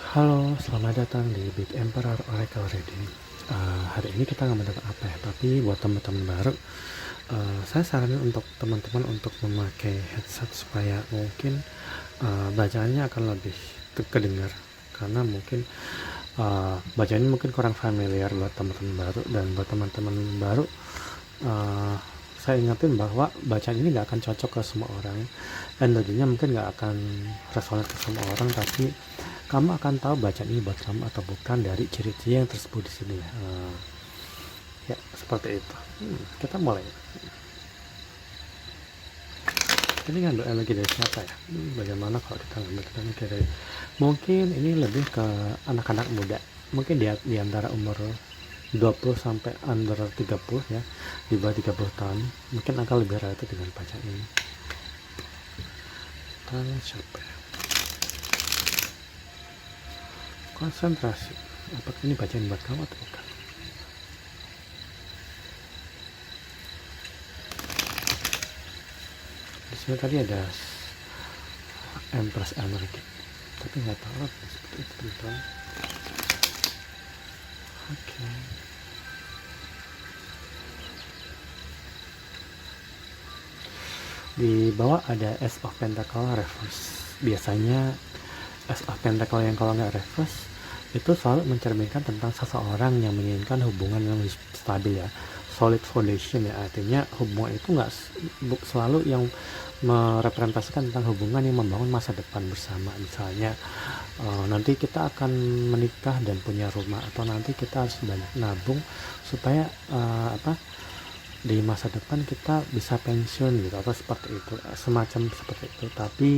Halo, selamat datang di Big Emperor Oracle Reading. Hari ini kita nggak mendapat apa ya, tapi buat teman-teman baru, saya saranin untuk teman-teman untuk memakai headset supaya mungkin bacaannya akan lebih kedengar, karena mungkin bacaannya mungkin kurang familiar buat teman-teman baru. Dan buat teman-teman baru, uh, saya ingatin bahwa bacaan ini nggak akan cocok ke semua orang, energinya mungkin nggak akan resonate ke semua orang, tapi kamu akan tahu bacaan ini buat kamu atau bukan dari ciri-ciri yang tersebut di sini. Ya, seperti itu. Kita mulai. Ini ngambil energi dari siapa ya? Bagaimana kalau kita ngambil energi dari, mungkin ini lebih ke anak-anak muda, mungkin di antara umur 20 sampai under 30 ya, di bawah 30 tahun mungkin akan lebih relatif dengan bacaan ini. Siapa ya? Konsentrasi, apakah ini bacaan buat kamu atau bukan? Di sini tadi ada Empress energi, tapi nggak tahu seperti itu teman-teman. Oke. Di bawah ada Ace of Pentacle reverse. Biasanya Ace of Pentacle yang kalau nggak reverse itu selalu mencerminkan tentang seseorang yang menginginkan hubungan yang lebih stabil ya, solid foundation ya. Artinya hubungan itu nggak selalu yang merepresentasikan tentang hubungan yang membangun masa depan bersama. Misalnya nanti kita akan menikah dan punya rumah, atau nanti kita harus banyak nabung supaya di masa depan kita bisa pensiun gitu, atau seperti itu, semacam seperti itu. Tapi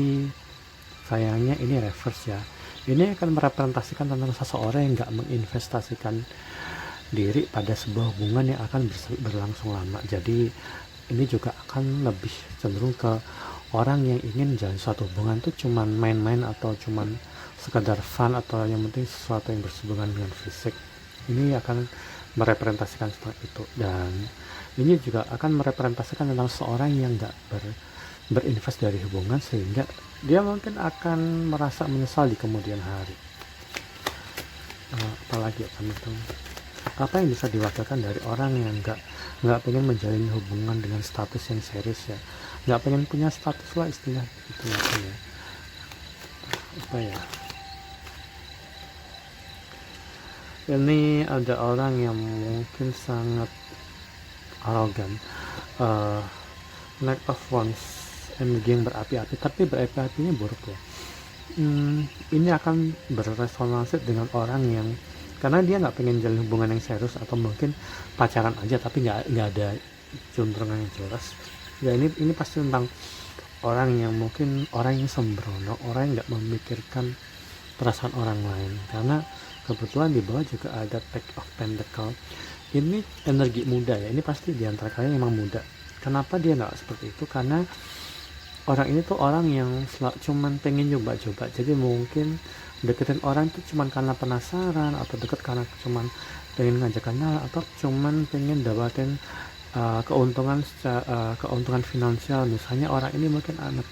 sayangnya ini reverse ya. Ini akan merepresentasikan tentang seseorang yang nggak menginvestasikan diri pada sebuah hubungan yang akan berlangsung lama. Jadi ini juga akan lebih cenderung ke orang yang ingin jalan suatu hubungan tuh cuman main-main atau cuman sekadar fun, atau yang penting sesuatu yang bersinggungan dengan fisik. Ini akan merepresentasikan tentang itu. Dan ini juga akan merepresentasikan tentang seorang yang nggak berinvest dari hubungan, sehingga dia mungkin akan merasa menyesal di kemudian hari. Apalagi ya teman-teman, apa yang bisa diwakilkan dari orang yang nggak pengen menjalin hubungan dengan status yang serius ya, nggak pengen punya status lah istilah itu ya. Apa ya, ini ada orang yang mungkin sangat arogan, Knight of Wands, energi yang berapi-api, tapi berapi-apinya buruk ya. Ini akan berresonansi dengan orang yang, karena dia nggak pengen jalin hubungan yang serius, atau mungkin pacaran aja tapi nggak ada juntrungan yang jelas ya. Ini pasti tentang orang yang mungkin orang yang sembrono, orang yang nggak memikirkan perasaan orang lain. Karena kebetulan di bawah juga ada Pack of Pentacle. Ini energi muda ya, ini pasti diantara kalian memang muda. Kenapa dia nggak seperti itu? Karena orang ini tuh orang yang cuman pengen coba-coba. Jadi mungkin deketin orang itu cuman karena penasaran, atau deket karena cuman pengen ngajak kenal, atau cuman pengen dapatin keuntungan finansial. Misalnya orang ini mungkin anak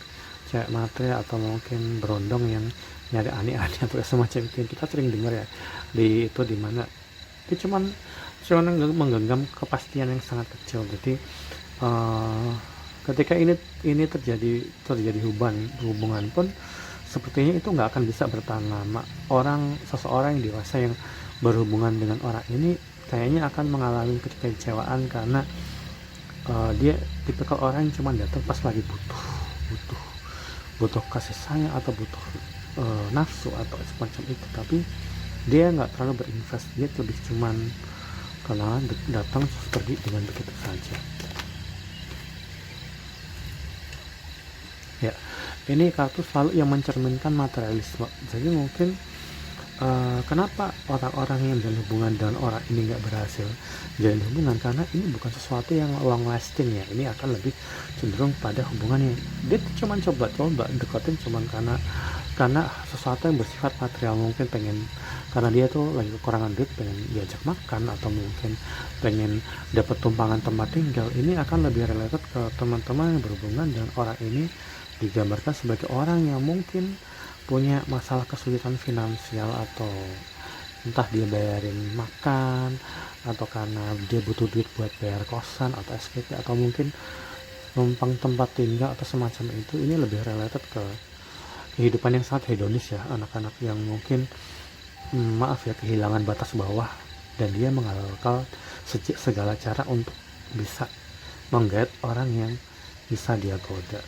cewek matre, atau mungkin berondong yang nyari aneh-aneh atau semacam itu. Kita sering dengar ya di itu, dimana dia cuman menggenggam kepastian yang sangat kecil. Jadi ketika ini terjadi hubungan pun sepertinya itu nggak akan bisa bertahan lama. Seseorang yang dewasa yang berhubungan dengan orang ini kayaknya akan mengalami kekecewaan, karena dia tipikal orang yang cuma datang pas lagi butuh kasih sayang, atau butuh nafsu atau semacam itu. Tapi dia nggak terlalu berinvest, dia lebih cuman kenalan, datang terus pergi dengan begitu saja ya. Ini kartu selalu yang mencerminkan materialisme. Jadi mungkin kenapa orang-orang yang menjalin hubungan dengan orang ini nggak berhasil jalin hubungan, karena ini bukan sesuatu yang long lasting ya. Ini akan lebih cenderung pada hubungan yang dia cuma coba-coba deketin cuman karena sesuatu yang bersifat material. Mungkin pengen, karena dia tuh lagi kekurangan duit, pengen diajak makan, atau mungkin pengen dapat tumpangan tempat tinggal. Ini akan lebih related ke teman-teman yang berhubungan dengan orang ini, digambarkan sebagai orang yang mungkin punya masalah kesulitan finansial, atau entah dia bayarin makan, atau karena dia butuh duit buat bayar kosan atau SPP, atau mungkin numpang tempat tinggal atau semacam itu. Ini lebih related ke kehidupan yang sangat hedonis ya, anak-anak yang mungkin maaf ya, kehilangan batas bawah, dan dia menghalalkan segala cara untuk bisa menggait orang yang bisa dia goda.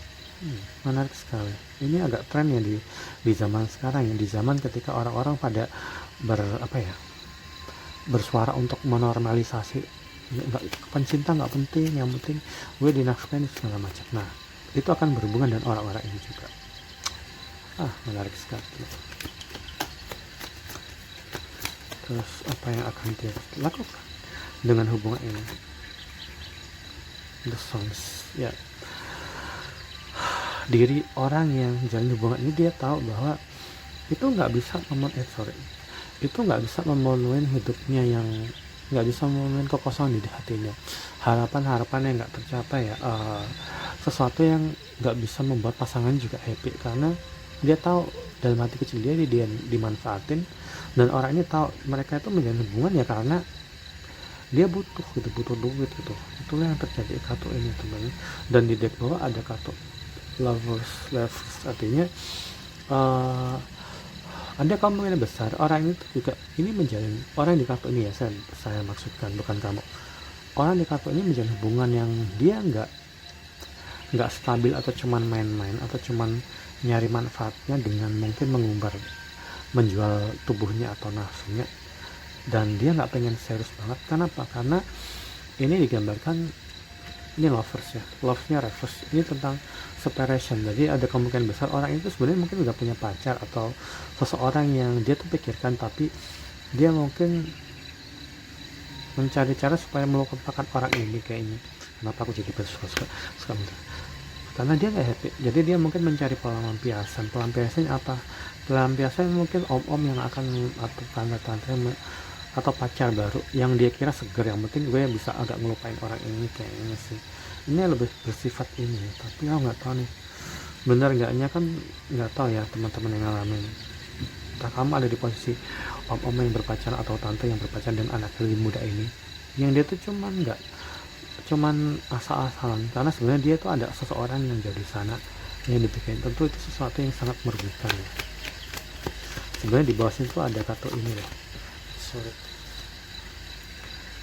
Menarik sekali. Ini agak tren ya di zaman sekarang ya, di zaman ketika orang-orang pada bersuara untuk menormalisasi, nggak, pencinta nggak penting, yang penting gue dinafkahin segala macam. Nah, itu akan berhubungan dengan orang-orang ini juga. Menarik sekali. Terus apa yang akan dia lakukan dengan hubungan ini? The songs ya, diri orang yang jalin hubungan ini, dia tahu bahwa itu nggak bisa memenuhi hidupnya, yang nggak bisa memenuhi kekosongan di hatinya, harapan-harapan yang nggak tercapai ya, sesuatu yang nggak bisa membuat pasangan juga happy, karena dia tahu dalam hati kecil dia dimanfaatin, dan orang ini tahu mereka itu menjalin hubungan ya karena dia butuh duit gitu. Itulah yang terjadi kartu ini teman-teman. Dan di deck bawah ada kartu lovers, artinya ada kemungkinan besar orang ini juga ini menjalin, orang di kartu ini ya, saya maksudkan, bukan kamu, orang di kartu ini menjalin hubungan yang dia nggak stabil, atau cuman main-main, atau cuman nyari manfaatnya dengan mungkin menjual tubuhnya atau nafsunya, dan dia nggak pengen serius banget. Kenapa? Karena ini digambarkan, ini lovers ya, love-nya reverse, ini tentang separation. Jadi ada kemungkinan besar orang itu sebenarnya mungkin udah punya pacar atau seseorang yang dia tuh pikirkan, tapi dia mungkin mencari cara supaya melupakan orang ini kayaknya. Kenapa aku jadi bersuka-suka karena dia nggak happy. Jadi dia mungkin mencari pelampiasan apa? Pelampiasan mungkin om-om yang akan, atau tante-tante atau pacar baru yang dia kira seger, yang penting gue bisa agak ngelupain orang ini kayaknya sih. Ini lebih bersifat ini, tapi aku nggak tahu nih benar nggaknya, kan nggak tahu ya teman-teman yang ngalamin. Entah kamu ada di posisi om-om yang berpacaran atau tante yang berpacaran dengan anak lebih muda ini, yang dia tuh cuman asal-asalan, karena sebenarnya dia tuh ada seseorang yang jadi sana yang dibikin. Tentu itu sesuatu yang sangat merugikan ya. Sebenarnya di bawah sini tuh ada kartu ini loh,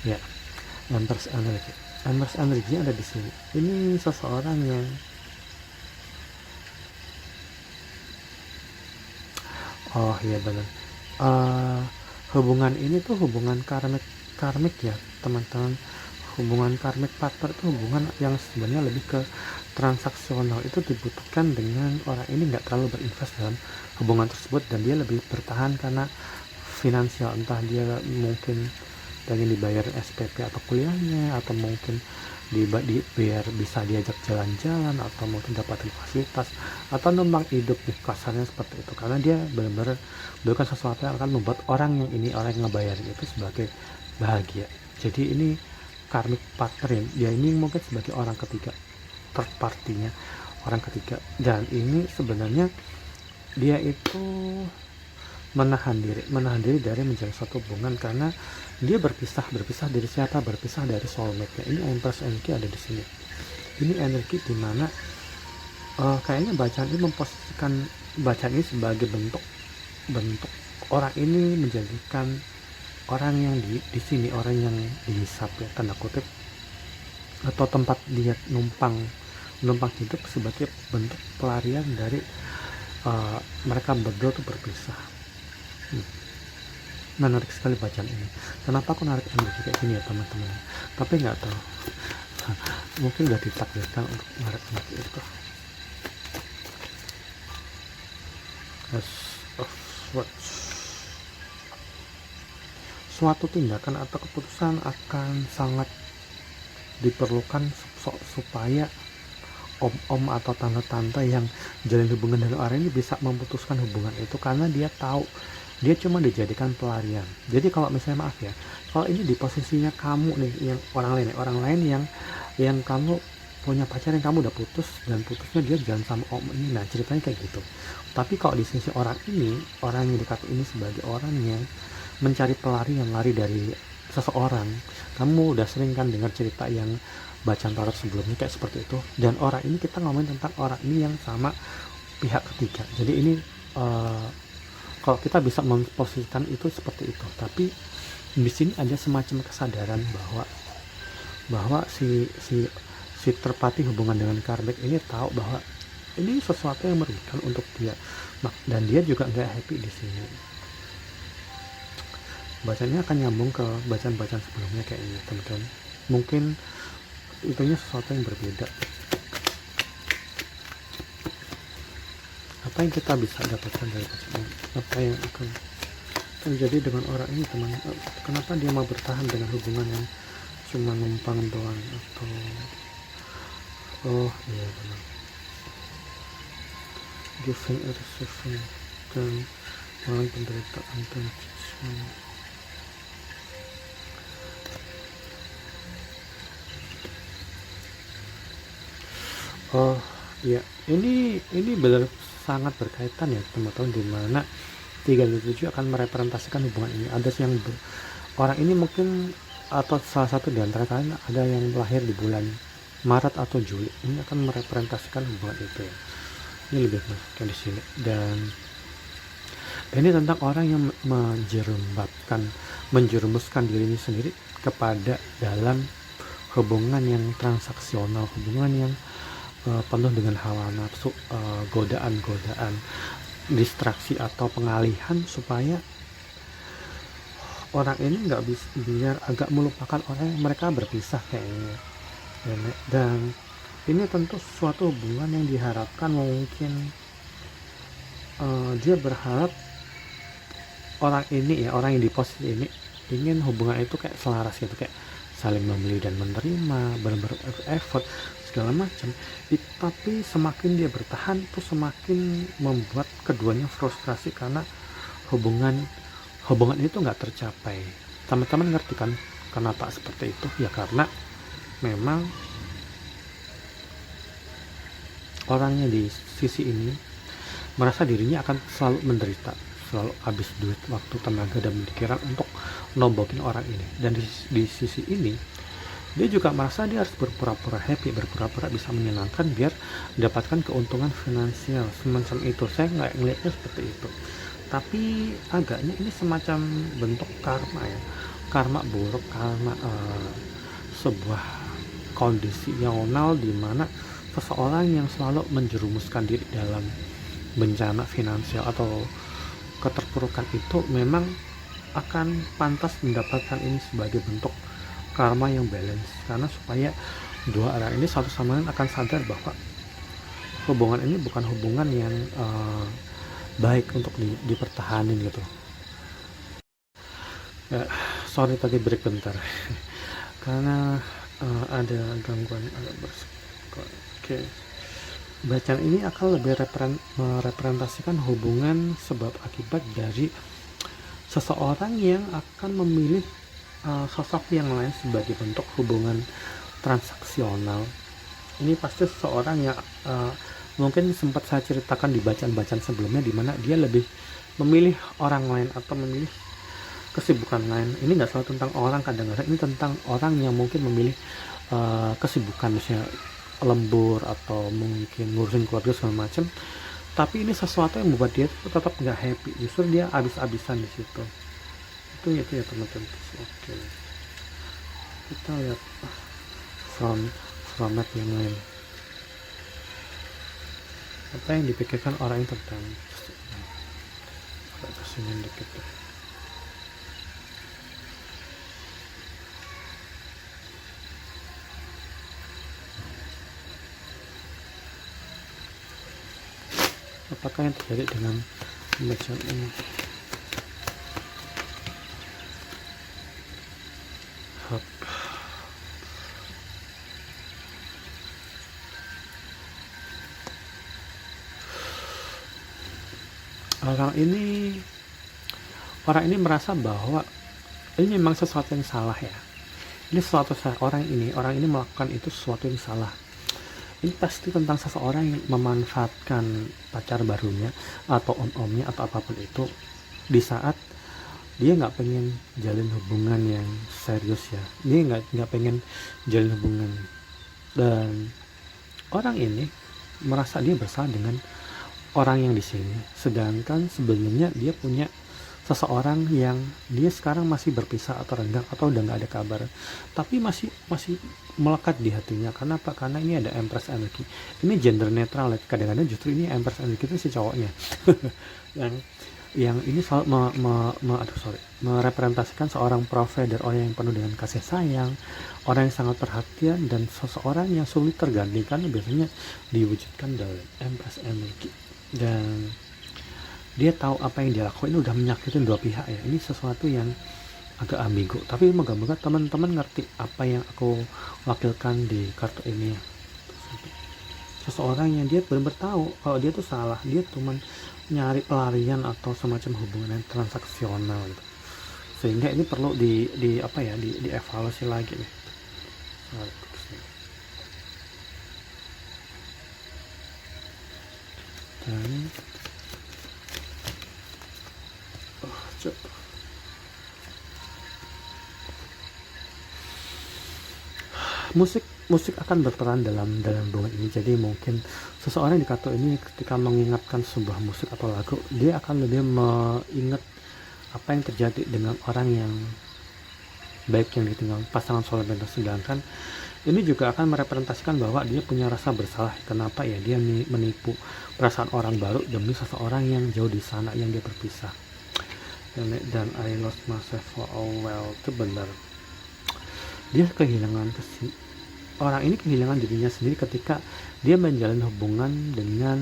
ya, Empress Energy ada di sini. Ini seseorang yang benar, hubungan ini tuh hubungan karmik ya teman-teman. Hubungan karmik partner itu hubungan yang sebenarnya lebih ke transaksional. Itu dibutuhkan dengan orang ini nggak terlalu berinvest dalam hubungan tersebut, dan dia lebih bertahan karena finansial, entah dia mungkin pengen dibayar SPP atau kuliahnya, atau mungkin biar bisa diajak jalan-jalan, atau mungkin dapat fasilitas, atau numpang hidup nih, kasarnya seperti itu. Karena dia benar-benar melakukan sesuatu yang akan membuat orang yang ngebayarin itu sebagai bahagia. Jadi ini karmik partner, dia ini mungkin sebagai orang ketiga, third partinya, orang ketiga. Dan ini sebenarnya dia itu menahan diri dari menjalin suatu hubungan, karena dia berpisah dari siapa? Berpisah dari soulmate-nya. Ini Empress Energy ada di sini. Ini energi dimana kayaknya bacaan ini memposisikan bacaan ini sebagai bentuk orang ini menjadikan orang yang di sini, orang yang dihisap ya, tanda kutip, atau tempat dia numpang hidup sebagai bentuk pelarian dari mereka berdua tuh berpisah. Menarik sekali bacaan ini. Kenapa aku narik energi kayak gini ya teman-teman? Tapi nggak tahu, mungkin udah ditakdirkan untuk narik energi itu. Suatu tindakan atau keputusan akan sangat diperlukan supaya om-om atau tante-tante yang jalin hubungan dengan orang ini bisa memutuskan hubungan itu, karena dia tahu dia cuma dijadikan pelarian. Jadi kalau misalnya, maaf ya, kalau ini di posisinya kamu nih, yang orang lain yang kamu punya pacar yang kamu udah putus dan putusnya dia jalan sama om ini, nah ceritanya kayak gitu. Tapi kalau di sisi orang ini, orang yang dekat ini sebagai orang yang mencari pelarian, lari dari seseorang, kamu udah sering kan dengar cerita yang bacaan tarot sebelumnya kayak seperti itu, dan orang ini kita ngomongin tentang orang ini yang sama pihak ketiga. Jadi ini uh, kalau kita bisa memposisikan itu seperti itu, tapi di sini ada semacam kesadaran bahwa si terpati hubungan dengan karbek ini tahu bahwa ini sesuatu yang merugikan untuk dia, dan dia juga nggak happy di sini. Bacanya akan nyambung ke bacaan-bacaan sebelumnya kayaknya teman-teman, mungkin itunya sesuatu yang berbeda. Apa yang kita bisa dapatkan dari bacaan ini, apa yang akan terjadi dengan orang ini teman, kenapa dia mau bertahan dengan hubungan yang cuma numpang doang, atau oh iya benar, giving and receiving, dan malah penderitaan dan judgment. Oh iya, ini benar sangat berkaitan ya teman-teman, dimana 37 akan merepresentasikan hubungan ini. Ada yang orang ini mungkin, atau salah satu di antara kalian ada yang lahir di bulan Maret atau Juli, ini akan merepresentasikan hubungan itu ya. Ini lebih masuk di sini, dan ini tentang orang yang menjerumuskan dirinya sendiri kepada dalam hubungan yang transaksional, hubungan yang penuh dengan hawa nafsu, godaan-godaan, distraksi atau pengalihan, supaya orang ini nggak bisa, biar agak melupakan orang yang mereka berpisah kayaknya. Dan ini tentu suatu hubungan yang diharapkan, mungkin dia berharap orang ini ya, orang yang di posisi ini ingin hubungan itu kayak selaras gitu, kayak saling membeli dan menerima, benar-benar effort segala macam. Tapi semakin dia bertahan itu semakin membuat keduanya frustrasi, karena hubungan itu nggak tercapai. Teman-teman ngerti kan kenapa seperti itu ya? Karena memang orangnya di sisi ini merasa dirinya akan selalu menderita, selalu habis duit, waktu, tenaga, dan pikiran untuk nombokin orang ini. Dan di sisi ini dia juga merasa dia harus berpura-pura happy, berpura-pura bisa menyenangkan biar mendapatkan keuntungan finansial semacam itu. Saya nggak ngelihatnya seperti itu, tapi agaknya ini semacam bentuk karma ya, karma buruk, karma sebuah kondisi normal di mana seseorang yang selalu menjerumuskan diri dalam bencana finansial atau keterpurukan itu memang akan pantas mendapatkan ini sebagai bentuk karma yang balance, karena supaya dua orang ini satu sama lain akan sadar bahwa hubungan ini bukan hubungan yang baik untuk dipertahanin gitu. Sorry tadi break bentar karena ada gangguan agak Oke. Bacaan ini akan lebih merepresentasikan hubungan sebab akibat dari seseorang yang akan memilih sosok yang lain sebagai bentuk hubungan transaksional. Ini pasti seseorang yang mungkin sempat saya ceritakan di bacaan-bacaan sebelumnya, di mana dia lebih memilih orang lain atau memilih kesibukan lain. Ini nggak selalu tentang orang, kadang-kadang ini tentang orang yang mungkin memilih kesibukan, misalnya lembur atau mungkin ngurusin keluarga segala macam. Tapi ini sesuatu yang membuat dia tetap nggak happy, justru dia habis-habisan di situ. Itu ya teman-teman. Oke, kita lihat from map yang lain, apa yang dipikirkan orang yang tentang kesini dikit deh. Apakah yang terjadi dengan bacaan ini? Orang ini merasa bahwa ini memang sesuatu yang salah ya. Ini orang ini melakukan itu sesuatu yang salah. Ini pasti tentang seseorang yang memanfaatkan pacar barunya atau om-omnya atau apapun itu di saat dia nggak pengen jalin hubungan yang serius ya. Dia nggak pengen jalin hubungan, dan orang ini merasa dia bersalah dengan orang yang di sini, sedangkan sebenarnya dia punya seseorang yang dia sekarang masih berpisah atau renggang atau udah nggak ada kabar, tapi masih masih melekat di hatinya. Karena apa? Karena ini ada Empress energi. Ini gender netral ya. Kadang-kadang justru ini Empress energi itu si cowoknya yang ini soal merepresentasikan seorang provider, orang yang penuh dengan kasih sayang, orang yang sangat perhatian, dan seseorang yang sulit tergantikan biasanya diwujudkan dari Empress energi. Dan dia tahu apa yang dia lakuin udah menyakitin dua pihak ya. Ini sesuatu yang agak ambigu, tapi moga-moga teman-teman ngerti apa yang aku wakilkan di kartu ini ya. Seseorang yang dia benar-benar tahu kalau dia tuh salah, dia cuman nyari pelarian atau semacam hubungan yang transaksional gitu. Sehingga ini perlu dievaluasi lagi nih. Dan musik akan berperan dalam hubungan ini. Jadi mungkin seseorang di kartu ini ketika mengingatkan sebuah musik atau lagu, dia akan lebih mengingat apa yang terjadi dengan orang yang baik yang ditinggal pasangan soulmate. Sedangkan ini juga akan merepresentasikan bahwa dia punya rasa bersalah. Kenapa ya dia menipu perasaan orang baru demi seseorang yang jauh di sana yang dia berpisah. Dan I lost myself for a while, itu benar. Dia kehilangan orang ini kehilangan dirinya sendiri ketika dia menjalin hubungan dengan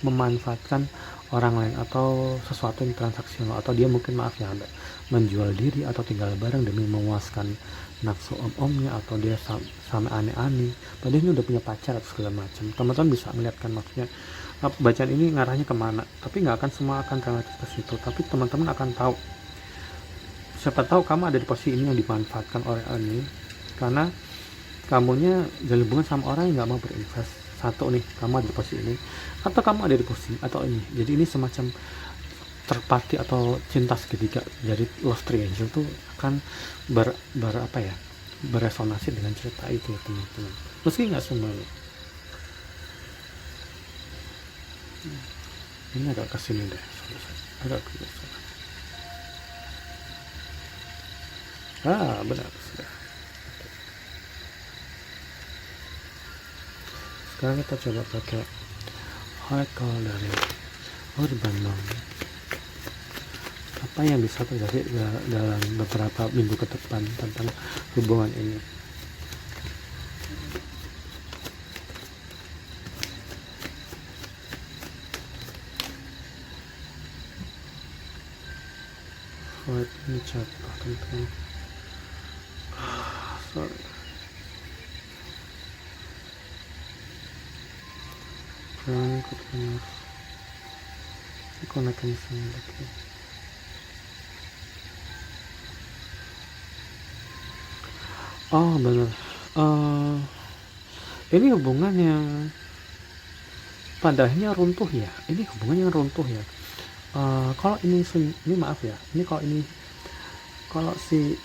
memanfaatkan orang lain atau sesuatu yang transaksional, atau dia mungkin menjual diri atau tinggal bareng demi memuaskan nafsu om-omnya, atau dia sama aneh-aneh padahal ini udah punya pacar atau segala macam. Teman-teman bisa melihatkan maksudnya bacaan ini ngarahnya kemana, tapi nggak akan semua akan relatif ke situ, tapi teman-teman akan tahu, siapa tahu kamu ada di posisi ini yang dimanfaatkan oleh ini karena kamunya jalin hubungan sama orang yang nggak mau berinvest. Satu nih, kamu ada di posisi ini, atau kamu ada di posisi atau ini. Jadi ini semacam terparti atau cinta segitiga. Jadi Love Triangle tuh akan beresonasi dengan cerita itu ya teman-teman. Meski nggak semuanya. Ini agak kesini deh, agak kesini. Benar sudah. Sekarang kita coba pakai oracle dari Urban Monk. Apa yang bisa terjadi dalam beberapa minggu ke depan tentang hubungan ini? Ini contoh tentang sorry. Konekin lagi. Benar. Ini hubungan yang pada akhirnya runtuh ya. Ini hubungan yang runtuh ya. Kalau ini maaf ya. Kalau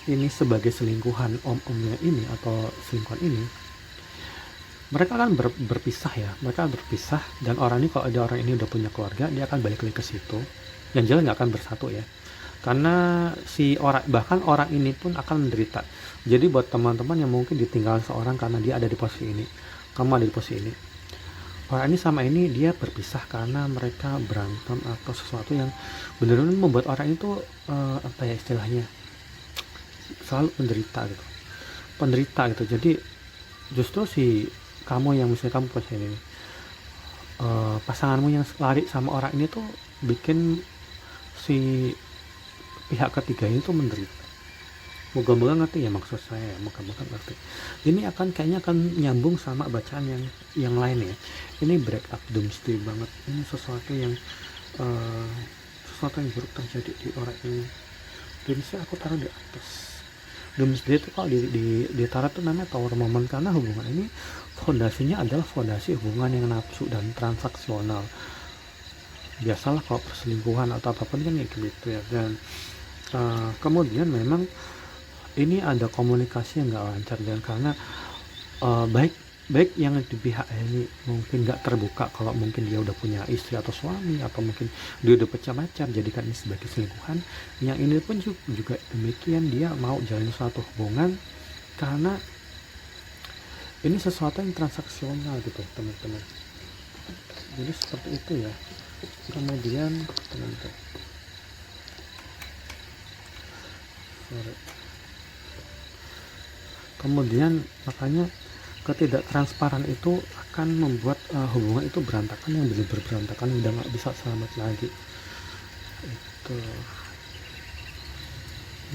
ini sebagai selingkuhan om-omnya ini atau selingkuhan ini, mereka akan berpisah ya. Mereka berpisah, dan orang ini kalau ada orang ini udah punya keluarga, dia akan balik lagi ke situ. Yang jelas nggak akan bersatu ya. Karena bahkan orang ini pun akan menderita. Jadi buat teman-teman yang mungkin ditinggal seorang karena dia ada di posisi ini, kamu ada di posisi ini. Orang ini sama ini dia berpisah karena mereka berantem atau sesuatu yang benar-benar membuat orang itu istilahnya selalu penderita gitu. Jadi justru kamu yang misalnya kamu posisi ini, pasanganmu yang lari sama orang ini tuh bikin si pihak ketiga itu menderita. Moga-moga ngerti ya maksud saya, moga-moga ngerti. Ini kayaknya akan nyambung sama bacaan yang lain ya. Ini break up doomsday banget. Ini sesuatu yang buruk terjadi di orang ini. Doomsday aku taruh di atas. Doomsday itu kalau di tarot tuh namanya Tower Moment, karena hubungan ini fondasinya adalah fondasi hubungan yang nafsu dan transaksional. Biasalah kalau perselingkuhan atau apapun kan kayak gitu ya. Dan kemudian memang ini ada komunikasi yang nggak lancar, dan karena baik yang di pihak ini mungkin nggak terbuka kalau mungkin dia udah punya istri atau suami, atau mungkin dia udah pecah pacar, jadikan ini sebagai selingkuhan. Yang ini pun juga demikian, dia mau jalin suatu hubungan karena ini sesuatu yang transaksional gitu teman-teman. Jadi seperti itu ya. Kemudian teman-teman, kemudian makanya ketidaktransparan itu akan membuat hubungan itu berantakan, yang benar-benar berantakan, udah nggak bisa selamat lagi itu.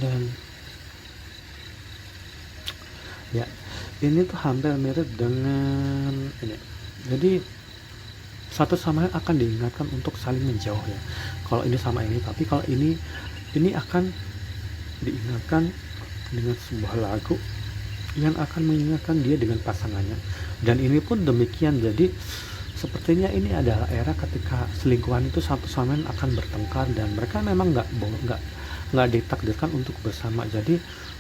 Dan ya, ini tuh hampir mirip dengan ini. Jadi satu sama lain akan diingatkan untuk saling menjauh ya. Kalau ini sama ini, tapi kalau ini akan diingatkan dengan sebuah lagu yang akan mengingatkan dia dengan pasangannya. Dan ini pun demikian. Jadi sepertinya ini adalah era ketika selingkuhan itu satu sama lain akan bertengkar, dan mereka memang nggak ditakdirkan untuk bersama. Jadi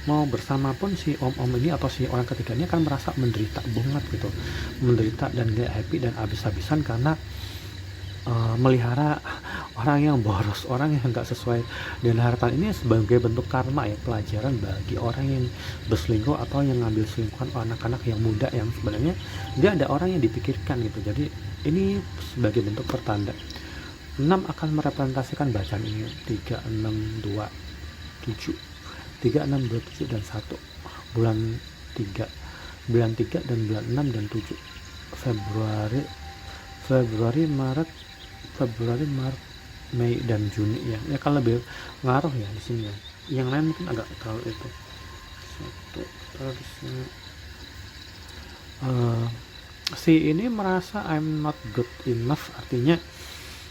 mau bersama pun si om ini atau si orang ketiga ini akan merasa menderita banget gitu, menderita dan gak happy dan habis-habisan karena melihara orang yang boros, orang yang nggak sesuai dengan harapan. Ini sebagai bentuk karma ya, pelajaran bagi orang yang berselingkuh atau yang ngambil selingkuhan anak-anak yang muda yang sebenarnya dia ada orang yang dipikirkan gitu. Jadi ini sebagai bentuk pertanda. 6 akan merepresentasikan bacaan ini 3, 6, 2, 7 3, 6, 2, 7 dan 1 bulan 3 dan bulan 6 dan 7 Februari, Maret, Mei dan Juni ya. Ya kan lebih ngaruh ya di sini ya. Yang lain mungkin agak terlalu itu. Si ini merasa I'm not good enough, artinya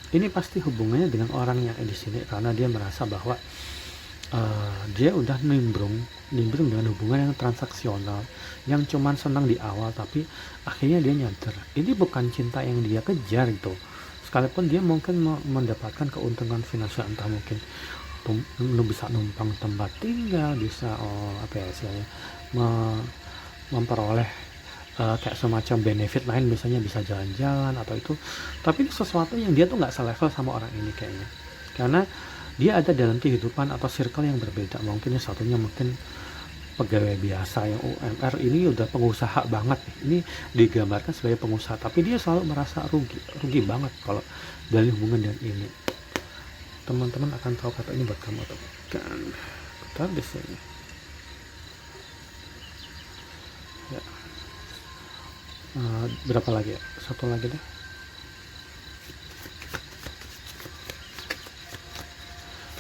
ini pasti hubungannya dengan orang yang di sini, karena dia merasa bahwa dia udah nimbrung dengan hubungan yang transaksional, yang cuman senang di awal, tapi akhirnya dia nyadar ini bukan cinta yang dia kejar gitu. Sekalipun dia mungkin mendapatkan keuntungan finansial, entah mungkin bisa numpang tempat tinggal, bisa memperoleh kayak semacam benefit lain, misalnya bisa jalan-jalan atau itu, tapi itu sesuatu yang dia tuh nggak selevel sama orang ini kayaknya, karena dia ada dalam kehidupan atau circle yang berbeda. Mungkin satunya mungkin pegawai biasa yang UMR, ini udah pengusaha banget, ini digambarkan sebagai pengusaha, tapi dia selalu merasa rugi banget kalau dari hubungan dengan ini. Teman-teman akan tahu kata ini buat kamu atau bukan. Kita di sini ya. Berapa lagi ya? Satu lagi deh.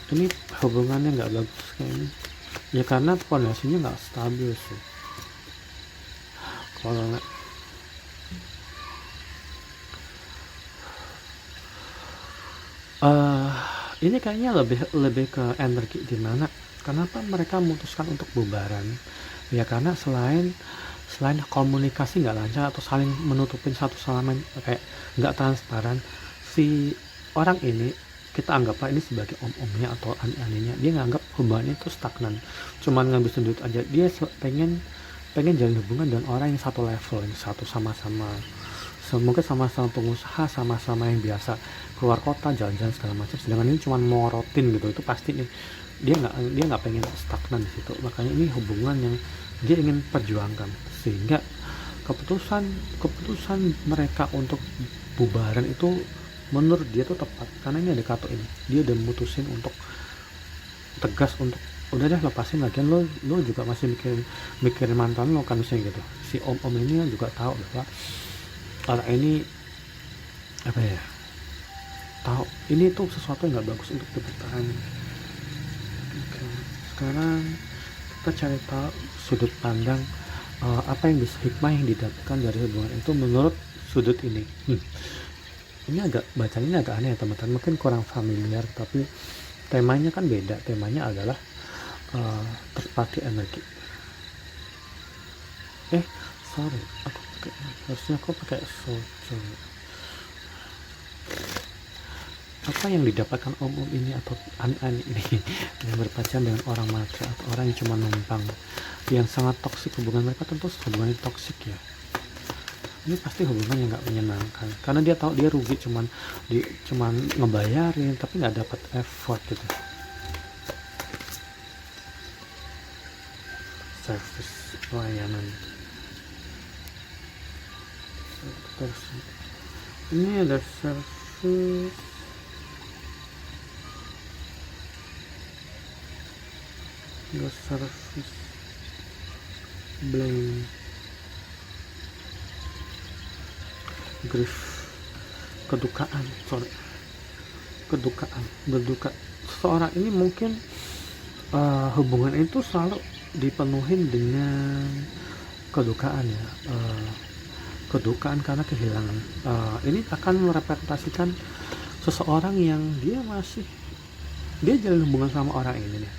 Ini hubungannya nggak bagus kayaknya ya, karena fondasinya nggak stabil sih. Kalau nggak ini kayaknya lebih ke energi, dimana kenapa mereka memutuskan untuk bubaran ya, karena selain komunikasi nggak lancar atau saling menutupin satu sama lain, kayak nggak transparan. Si orang ini kita anggaplah ini sebagai om-omnya atau aneh-anehnya, dia nganggap hubungannya itu stagnan, cuman ngabisin duit aja. Dia pengen jalin hubungan dengan orang yang satu level, yang satu sama-sama mungkin sama-sama pengusaha, sama-sama yang biasa keluar kota, jalan-jalan segala macam, sedangkan ini cuma morotin gitu. Itu pasti nih dia nggak pengen stagnan di situ, makanya ini hubungan yang dia ingin perjuangkan, sehingga keputusan mereka untuk bubaran itu menurut dia tuh tepat, karena ini ada kartu ini, dia udah mutusin untuk tegas untuk udah deh lepasin, lagian lo juga masih mikirin mantan lo kan, misalnya gitu. Si om ini juga tahu bahwa orang ini tahu ini tuh sesuatu yang nggak bagus untuk dipertahankan. Oke, sekarang kita cari tahu sudut pandang apa yang bisa, hikmah yang didapatkan dari hubungan itu menurut sudut ini. Ini bacanya agak aneh ya teman-teman, mungkin kurang familiar, tapi temanya kan beda. Temanya adalah third party energy. Sorry, harusnya aku pakai sojo. Apa yang didapatkan om-om ini atau ani-ani ini yang berpacaran dengan orang matre atau orang yang cuma numpang, yang sangat toksik hubungan mereka, tentu hubungan itu toksik ya. Ini pasti hubungan yang nggak menyenangkan karena dia tahu dia rugi, cuman ngebayarin tapi nggak dapat effort gitu. Service pelayanan terus ini ada service blame grief, berduka. Seseorang ini mungkin hubungan itu selalu dipenuhi dengan kedukaan ya, kedukaan karena kehilangan. Ini akan merepresentasikan seseorang yang dia jalin hubungan sama orang ini nih.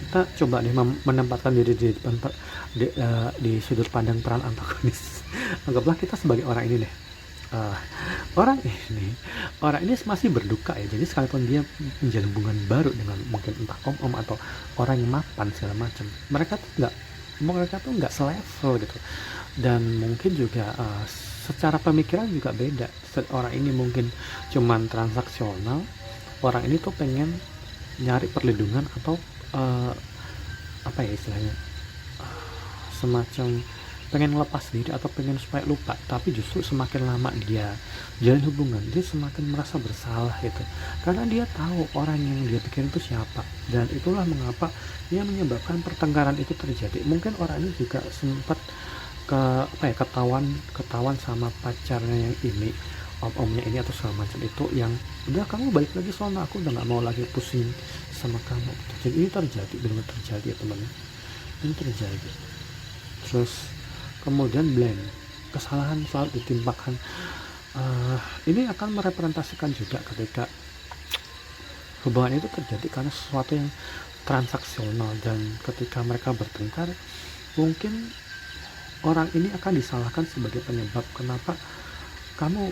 Kita coba nih menempatkan diri di sudut pandang peran antagonis. Anggaplah kita sebagai orang ini nih. Orang ini masih berduka ya. Jadi sekalipun dia menjalin hubungan baru dengan mungkin entah om atau orang yang mapan segala macam, mereka tuh nggak selevel gitu. Dan mungkin juga secara pemikiran juga beda. Orang ini mungkin cuman transaksional, orang ini tuh pengen nyari perlindungan atau apa ya istilahnya, semacam pengen lepas diri atau pengen supaya lupa. Tapi justru semakin lama dia jalin hubungan, dia semakin merasa bersalah gitu, karena dia tahu orang yang dia pikirin itu siapa. Dan itulah mengapa dia menyebabkan pertengkaran itu terjadi. Mungkin orang ini juga sempat ketahuan sama pacarnya yang ini, omnya ini atau segala macam itu, yang udah kamu balik lagi soalnya aku udah nggak mau lagi pusing sama kamu. Jadi ini terjadi, benar terjadi ya teman, ini terjadi. Terus kemudian blame, kesalahan selalu ditimpakan. Ini akan merepresentasikan juga ketika hubungan itu terjadi karena sesuatu yang transaksional, dan ketika mereka bertengkar mungkin orang ini akan disalahkan sebagai penyebab kenapa kamu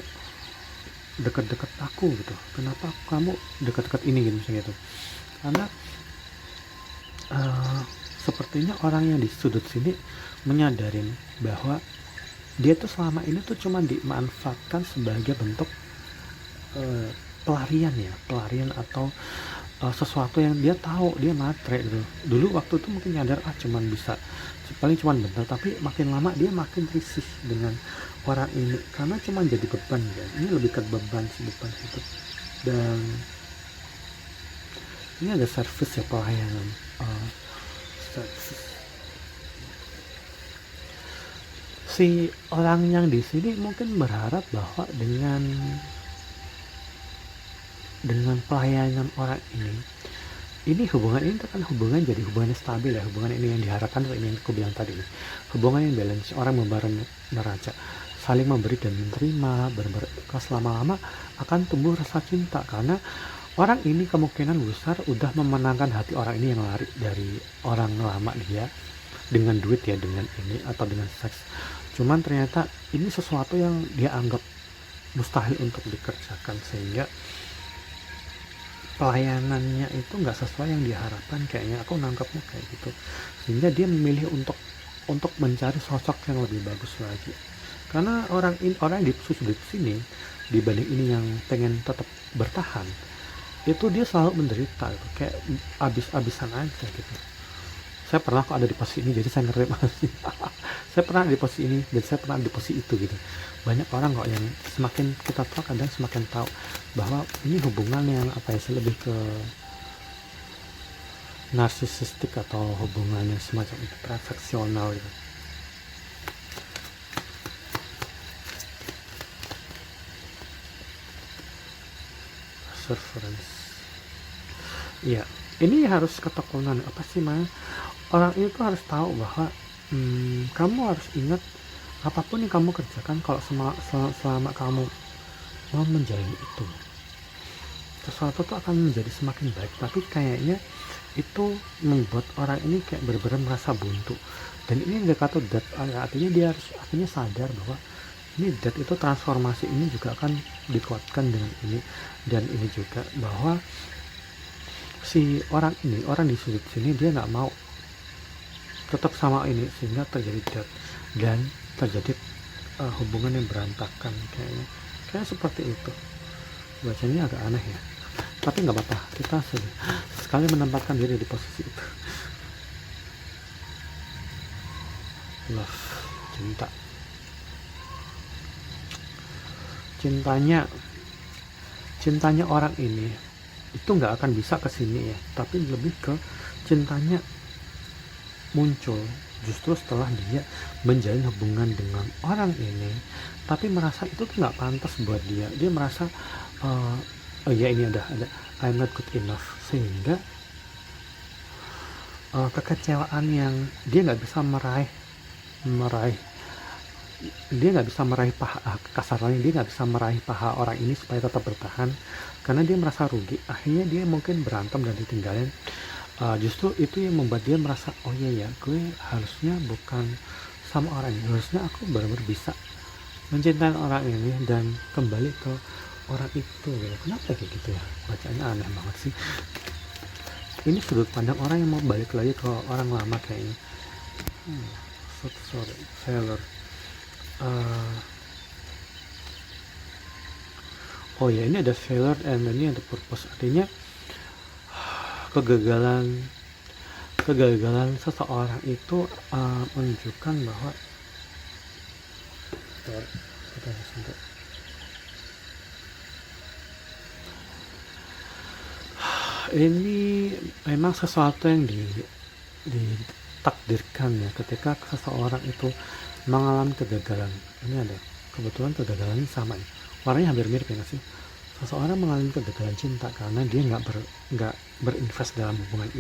dekat-dekat aku gitu, kenapa kamu dekat-dekat ini gitu misalnya gitu. Karena sepertinya orang yang di sudut sini menyadarin bahwa dia tuh selama ini tuh cuma dimanfaatkan sebagai bentuk pelarian atau sesuatu yang dia tahu dia matre gitu. Dulu waktu itu mungkin nyadar paling cuman bentar, tapi makin lama dia makin risih dengan orang ini karena cuma jadi beban ya. Ini lebih ke beban hidup. Dan ini ada service ya, pelayanan, service. Si orang yang di sini mungkin berharap bahwa dengan pelayanan orang ini hubungan ini kan hubungan jadi hubungan stabil ya. Hubungan ini yang diharapkan, ini yang aku bilang tadi, hubungan yang balance, orang membareng neraca, saling memberi dan menerima, berkelas, lama-lama akan tumbuh rasa cinta karena orang ini kemungkinan besar udah memenangkan hati orang ini yang lari dari orang lama dia dengan duit ya, dengan ini atau dengan seks. Cuman ternyata ini sesuatu yang dia anggap mustahil untuk dikerjakan, sehingga pelayanannya itu nggak sesuai yang diharapkan. Kayaknya aku nangkepnya kayak gitu, sehingga dia memilih untuk mencari sosok yang lebih bagus lagi. Karena orang yang di sini dibanding ini yang pengen tetap bertahan, itu dia selalu menderita gitu. Kayak abis-abisan aja gitu. Saya pernah kok ada di posisi ini, jadi saya ngerti masih. Saya pernah di posisi ini dan saya pernah di posisi itu gitu. Banyak orang kok yang semakin kita tahu, kadang semakin tahu bahwa ini hubungan yang lebih ke narsisistik atau hubungan yang semacam itu, transaksional gitu. Perseverance. Iya, ini harus ketekunan. Apa sih, orang itu harus tahu bahwa kamu harus ingat, apapun yang kamu kerjakan, kalau selama kamu mau menjalani itu, sesuatu tuh akan menjadi semakin baik. Tapi kayaknya itu membuat orang ini kayak benar-benar merasa buntu. Dan ini indikator death, artinya dia harus akhirnya sadar bahwa ini death itu transformasi ini juga akan dikuatkan dengan ini. Dan ini juga bahwa si orang di sudut sini dia nggak mau tetap sama ini, sehingga terjadi death dan terjadi hubungan yang berantakan. Kayak seperti itu. Bacanya agak aneh ya, tapi nggak apa-apa, kita sekali menempatkan diri di posisi itu. Love, cintanya orang ini itu nggak akan bisa kesini ya, tapi lebih ke cintanya muncul justru setelah dia menjalin hubungan dengan orang ini, tapi merasa itu tuh nggak pantas buat dia. Dia merasa oh ya, ini ada I'm not good enough, sehingga kekecewaan yang dia nggak bisa meraih dia nggak bisa meraih paha, kasarnya dia nggak bisa meraih paha orang ini supaya tetap bertahan karena dia merasa rugi. Akhirnya dia mungkin berantem dan ditinggalin. Justru itu yang membuat dia merasa, oh iya ya, gue harusnya bukan sama orang ini, harusnya aku benar-benar bisa mencintai orang ini dan kembali ke orang itu gitu. Kenapa kayak gitu ya, bacanya aneh banget sih. Ini sudut pandang orang yang mau balik lagi ke orang lama kayaknya. Sorry, failure. Oh ya, ini ada failure and ini ada purpose, artinya kegagalan seseorang itu menunjukkan bahwa ini memang sesuatu yang ditakdirkan ya, ketika seseorang itu mengalami kegagalan. Ini ada kebetulan kegagalan ini sama ya, warnanya hampir mirip ya sih. Seseorang mengalami kegagalan cinta karena dia nggak berinvest dalam hubungan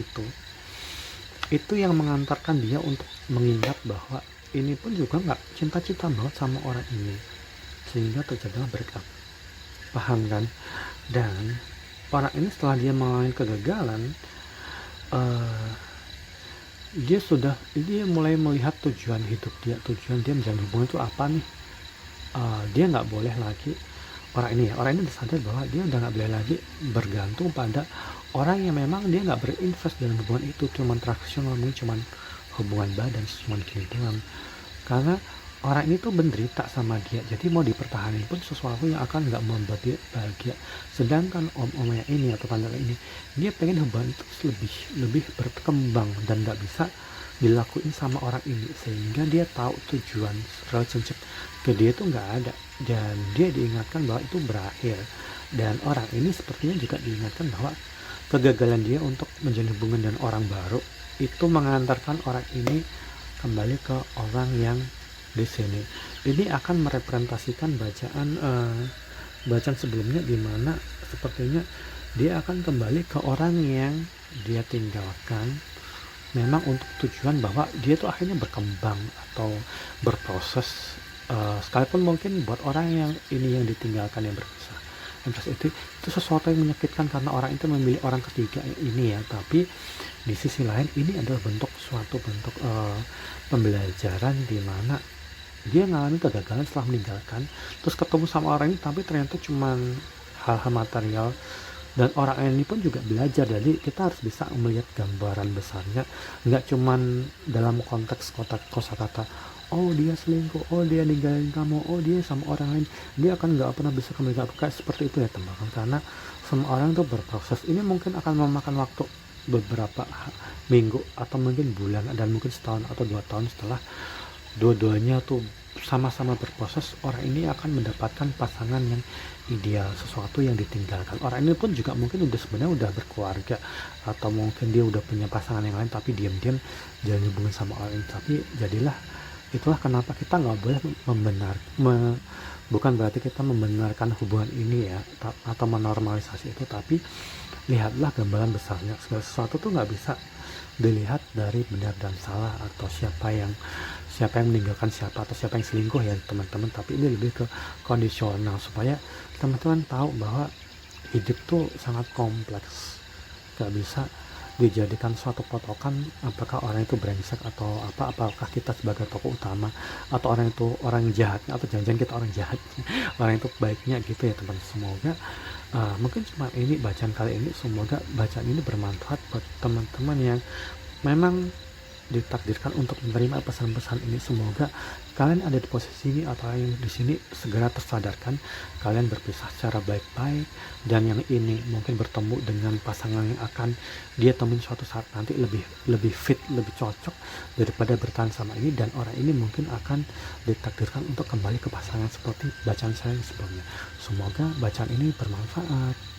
itu yang mengantarkan dia untuk mengingat bahwa ini pun juga nggak cinta-cinta banget sama orang ini, sehingga terjadilah breakup, paham kan? Dan orang ini setelah dia mengalami kegagalan, dia mulai melihat tujuan hidup dia, tujuan dia menjalin hubungan itu apa nih. Dia nggak boleh lagi, orang ini udah sadar bahwa dia udah nggak boleh lagi bergantung pada orang yang memang dia nggak berinvest dalam hubungan itu, cuman transaksional, cuman hubungan badan, cuman kehidupan. Karena orang ini tuh menderita sama dia, jadi mau dipertahankan pun sesuatu yang akan nggak membuat dia bahagia. Sedangkan om-omnya ini atau tante ini, dia pengen hubungan itu lebih berkembang dan nggak bisa dilakuin sama orang ini, sehingga dia tahu tujuan relationship ke dia itu nggak ada, dan dia diingatkan bahwa itu berakhir. Dan orang ini sepertinya juga diingatkan bahwa kegagalan dia untuk menjalin hubungan dengan orang baru itu mengantarkan orang ini kembali ke orang yang di sini. Ini akan merepresentasikan bacaan sebelumnya, di mana sepertinya dia akan kembali ke orang yang dia tinggalkan, memang untuk tujuan bahwa dia tuh akhirnya berkembang atau berproses, sekalipun mungkin buat orang yang ditinggalkan yang berpisah. Itu sesuatu yang menyakitkan karena orang itu memilih orang ketiga ini ya, tapi di sisi lain ini adalah suatu bentuk pembelajaran di mana dia ngalami kegagalan setelah meninggalkan, terus ketemu sama orang ini tapi ternyata cuman hal-hal material. Dan orang ini pun juga belajar, jadi kita harus bisa melihat gambaran besarnya, nggak cuman dalam konteks kosakata, oh dia selingkuh, oh dia ninggalin kamu, oh dia sama orang lain, dia akan nggak pernah bisa kembali. Kayak seperti itu ya teman-teman, karena semua orang tuh berproses. Ini mungkin akan memakan waktu beberapa minggu atau mungkin bulan, dan mungkin setahun atau 2 tahun setelah dua-duanya tuh sama-sama berproses, orang ini akan mendapatkan pasangan yang ideal, sesuatu yang ditinggalkan. Orang ini pun juga mungkin sebenarnya udah berkeluarga, atau mungkin dia udah punya pasangan yang lain, tapi diam-diam jalan hubungan sama orang ini. Tapi itulah kenapa kita nggak boleh bukan berarti kita membenarkan hubungan ini ya, atau menormalisasi itu, tapi lihatlah gambaran besarnya. Segala sesuatu tuh nggak bisa dilihat dari benar dan salah, atau siapa yang meninggalkan siapa, atau siapa yang selingkuh ya teman-teman. Tapi ini lebih ke kondisional, supaya teman-teman tahu bahwa hidup tuh sangat kompleks, gak bisa dijadikan suatu patokan apakah orang itu brengsek atau apa, apakah kita sebagai tokoh utama atau orang itu orang jahatnya atau jangan-jangan kita orang jahat orang itu baiknya gitu ya teman. Semoga mungkin cuma ini bacaan kali ini, semoga bacaan ini bermanfaat buat teman-teman yang memang ditakdirkan untuk menerima pesan-pesan ini. Semoga kalian ada di posisi ini atau yang di sini segera tersadarkan, kalian berpisah secara baik-baik, dan yang ini mungkin bertemu dengan pasangan yang akan dia temuin suatu saat nanti lebih fit, lebih cocok daripada bertahan sama ini, dan orang ini mungkin akan ditakdirkan untuk kembali ke pasangan seperti bacaan saya yang sebelumnya. Semoga bacaan ini bermanfaat.